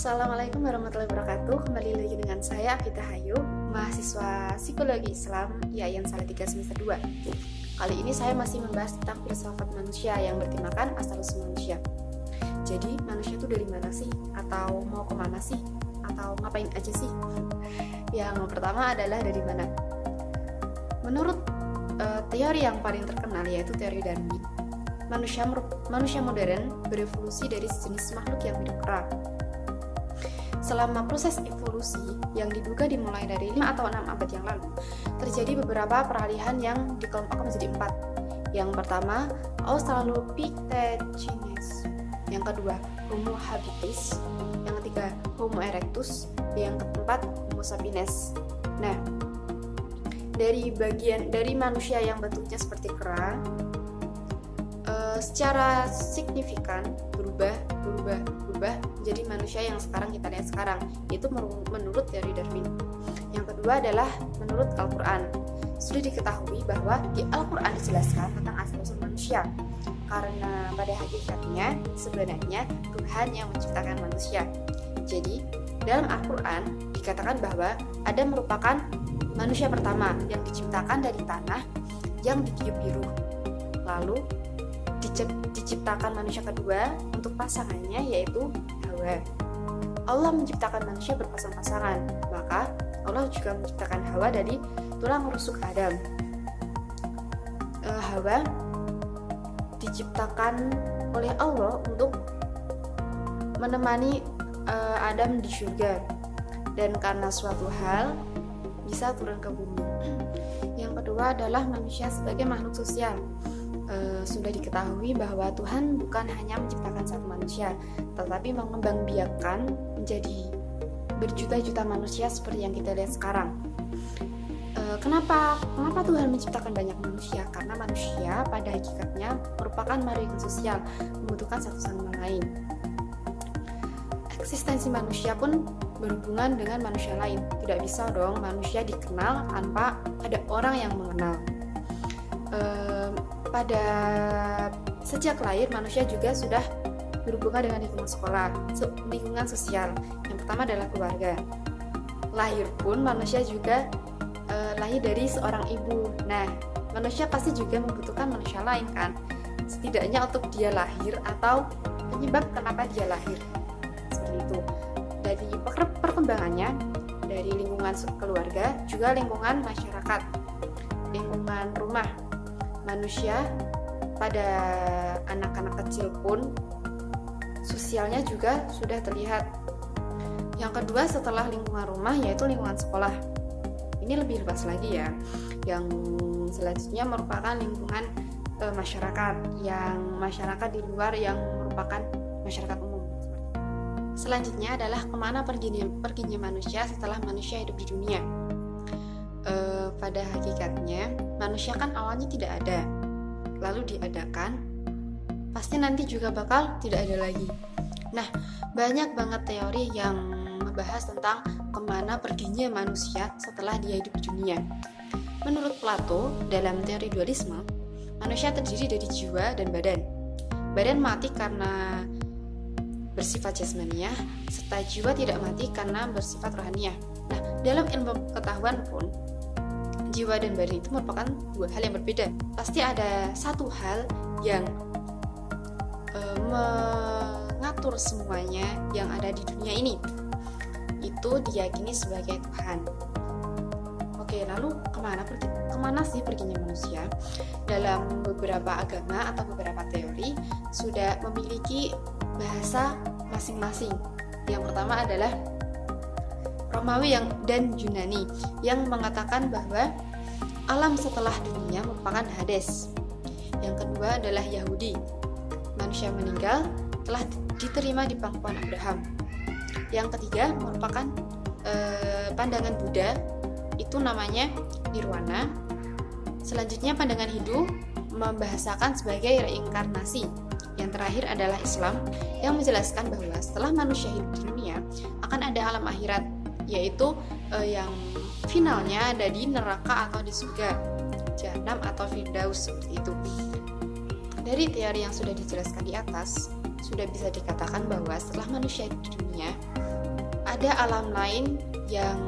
Assalamualaikum warahmatullahi wabarakatuh. Kembali lagi dengan saya Akita Hayu, mahasiswa Psikologi Islam IAIN Salatiga semester 2. Kali ini saya masih membahas tentang filsafat manusia yang bertemakan asal-usul manusia. Jadi manusia itu dari mana sih? Atau mau kemana sih? Atau ngapain aja sih? Yang pertama adalah dari mana? Menurut teori yang paling terkenal yaitu teori Darwin, manusia modern berevolusi dari sejenis makhluk yang hidup kera. Selama proses evolusi yang diduga dimulai dari 5 atau 6 abad yang lalu, terjadi beberapa peralihan yang dikelompokkan menjadi 4. Yang pertama, Australopithecines. Yang kedua, Homo habilis. Yang ketiga, Homo erectus. Yang keempat, Homo sapiens. Nah, dari manusia yang bentuknya seperti kera, secara signifikan berubah menjadi manusia yang sekarang kita lihat sekarang, yaitu menurut teori Darwin. Yang kedua adalah menurut Al-Quran. Sudah diketahui bahwa di Al-Quran dijelaskan tentang asal-usul manusia, karena pada hakikatnya sebenarnya Tuhan yang menciptakan manusia. Jadi dalam Al-Quran dikatakan bahwa Adam merupakan manusia pertama yang diciptakan dari tanah yang ditiup biru. Lalu diciptakan manusia kedua untuk pasangannya, yaitu Hawa. Allah menciptakan manusia berpasang-pasangan, maka Allah juga menciptakan Hawa dari tulang rusuk Adam. Hawa diciptakan oleh Allah untuk menemani Adam di surga, dan karena suatu hal bisa turun ke bumi. Yang kedua adalah manusia sebagai makhluk sosial. Sudah diketahui bahwa Tuhan bukan hanya menciptakan satu manusia, tetapi mengembangbiakkan menjadi berjuta-juta manusia seperti yang kita lihat sekarang. Kenapa Tuhan menciptakan banyak manusia? Karena manusia pada hakikatnya merupakan makhluk sosial, membutuhkan satu sama lain. Eksistensi manusia pun berhubungan dengan manusia lain. Tidak bisa dong manusia dikenal tanpa ada orang yang mengenal. Pada sejak lahir manusia juga sudah berhubungan dengan lingkungan sekolah, lingkungan sosial. Yang pertama adalah keluarga. Lahir pun manusia juga lahir dari seorang ibu. Nah, manusia pasti juga membutuhkan manusia lain kan? Setidaknya untuk dia lahir atau penyebab kenapa dia lahir. Seperti itu. Dari perkembangannya, dari lingkungan keluarga, juga lingkungan masyarakat, lingkungan rumah. Manusia pada anak-anak kecil pun sosialnya juga sudah terlihat. Yang kedua setelah lingkungan rumah yaitu lingkungan sekolah. Ini lebih luas lagi ya. Yang selanjutnya merupakan lingkungan masyarakat, yang masyarakat di luar yang merupakan masyarakat umum. Selanjutnya adalah kemana perginya manusia setelah manusia hidup di dunia. Pada hakikatnya manusia kan awalnya tidak ada, lalu diadakan, pasti nanti juga bakal tidak ada lagi. Nah, banyak banget teori yang membahas tentang kemana perginya manusia setelah dia hidup di dunia. Menurut Plato, dalam teori dualisme, manusia terdiri dari jiwa dan badan. Badan mati karena bersifat jasmaniah, serta jiwa tidak mati karena bersifat rohaniah. Nah, dalam ilmu pengetahuan pun jiwa dan badan itu merupakan dua hal yang berbeda. Pasti ada satu hal yang mengatur semuanya yang ada di dunia ini. Itu diyakini sebagai Tuhan. Oke, lalu kemana sih perginya manusia? Dalam beberapa agama atau beberapa teori sudah memiliki bahasa masing-masing. Yang pertama adalah Romawi dan Yunani yang mengatakan bahwa alam setelah dunia merupakan Hades. Yang kedua adalah Yahudi. Manusia meninggal telah diterima di pangkuan Abraham. Yang ketiga merupakan pandangan Buddha, itu namanya Nirwana. Selanjutnya pandangan Hindu membahasakan sebagai reinkarnasi. Yang terakhir adalah Islam yang menjelaskan bahwa setelah manusia hidup di dunia akan ada alam akhirat, yaitu yang finalnya ada di neraka atau di surga, Jahanam atau Firdaus, seperti itu. Dari teori yang sudah dijelaskan di atas, sudah bisa dikatakan bahwa setelah manusia hidup di dunia, ada alam lain yang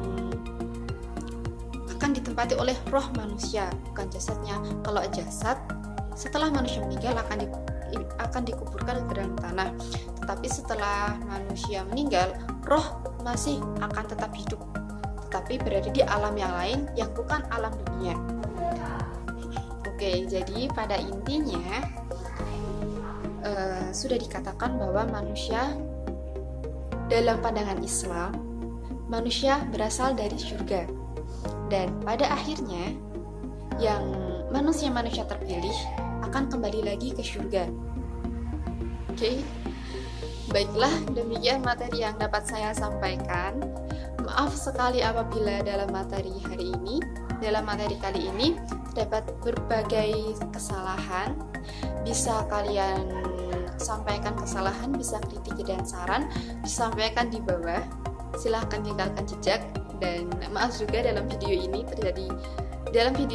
akan ditempati oleh roh manusia, bukan jasadnya. Kalau jasad setelah manusia meninggal akan dikuburkan ke dalam tanah, tetapi setelah manusia meninggal, roh masih akan tetap hidup, tetapi berada di alam yang lain yang bukan alam dunia. Oke, jadi pada intinya sudah dikatakan bahwa manusia dalam pandangan Islam, manusia berasal dari surga, dan pada akhirnya yang manusia terpilih akan kembali lagi ke surga. Oke, baiklah, demikian materi yang dapat saya sampaikan. Maaf sekali apabila dalam materi kali ini terdapat berbagai kesalahan. Bisa kalian sampaikan kesalahan, bisa kritik dan saran disampaikan di bawah. Silahkan tinggalkan jejak. Dan maaf juga dalam video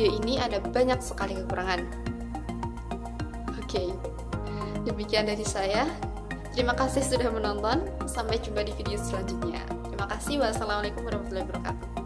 ini ada banyak sekali kekurangan. Oke, demikian dari saya. Terima kasih sudah menonton. Sampai jumpa di video selanjutnya. Terima kasih. Wassalamualaikum warahmatullahi wabarakatuh.